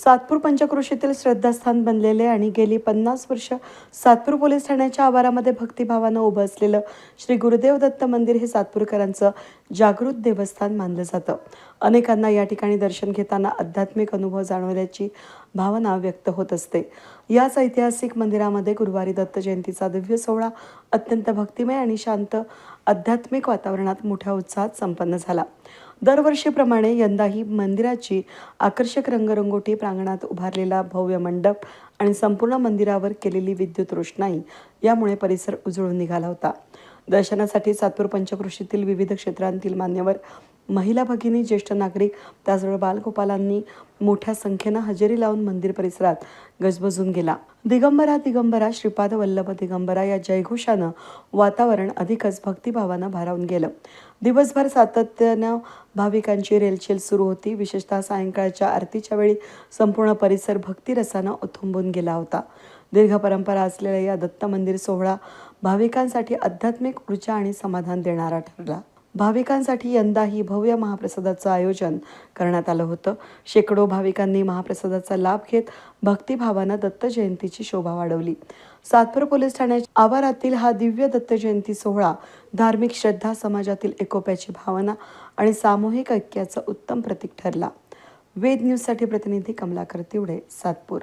सातपूर पंचक्रोशीतील श्रद्धास्थान बनलेले आणि गेली 50 वर्ष सातपूर पोलीस ठाण्याच्या आवारामध्ये भक्तिभावानं उभं असलेलं श्री गुरुदेव दत्त मंदिर हे सातपूरकरांचं जागृत देवस्थान मानलं जातं. अनेकांना या ठिकाणी दर्शन घेताना आध्यात्मिक अनुभव जाणवल्याची भावना व्यक्त होत असते. याच ऐतिहासिक मंदिरामध्ये गुरुवारी दत्त जयंतीचा दिव्य सोहळा अत्यंत भक्तिमय आणि शांत आध्यात्मिक वातावरणात मोठ्या उत्साहात संपन्न झाला. दरवर्षीप्रमाणे यंदाही मंदिराची आकर्षक रंगरंगोटी, प्रांगणात उभारलेला भव्य मंडप आणि संपूर्ण मंदिरावर केलेली विद्युत रोषणाई यामुळे परिसर उजळून निघाला होता. दर्शनासाठी सातपूर पंचक्रोशीतील विविध क्षेत्रांतील मान्यवर, महिला भगिनी, ज्येष्ठ नागरिक, त्याचबरोबर बालगोपालांनी मोठ्या संख्येनं हजेरी लावून मंदिर परिसरात गजबजून गेला. दिगंबरा दिगंबरा श्रीपाद वल्लभ दिगंबरा या जयघोषानं वातावरण अधिकच भक्तिभावानं भारावून गेलं. दिवसभर सातत्यानं भाविकांची रेलचेल सुरू होती. विशेषतः सायंकाळच्या आरतीच्या वेळी संपूर्ण परिसर भक्तिरसानं ओथंबून गेला होता. दीर्घ परंपरा असलेला या दत्त मंदिर सोहळा भाविकांसाठी आध्यात्मिक ऊर्जा आणि समाधान देणारा ठरला. भाविकांसाठी यंदाही भव्य महाप्रसादाचं आयोजन करण्यात आलं होतं. शेकडो भाविकांनी महाप्रसादाचा लाभ घेत भक्तिभावानं दत्त जयंतीची शोभा वाढवली. सातपूर पोलीस ठाण्याच्या आवारातील हा दिव्य दत्त जयंती सोहळा धार्मिक श्रद्धा, समाजातील एकोप्याची भावना आणि सामूहिक ऐक्याचं उत्तम प्रतीक ठरला. वेद न्यूजसाठी प्रतिनिधी कमलाकर तिवडे, सातपूर.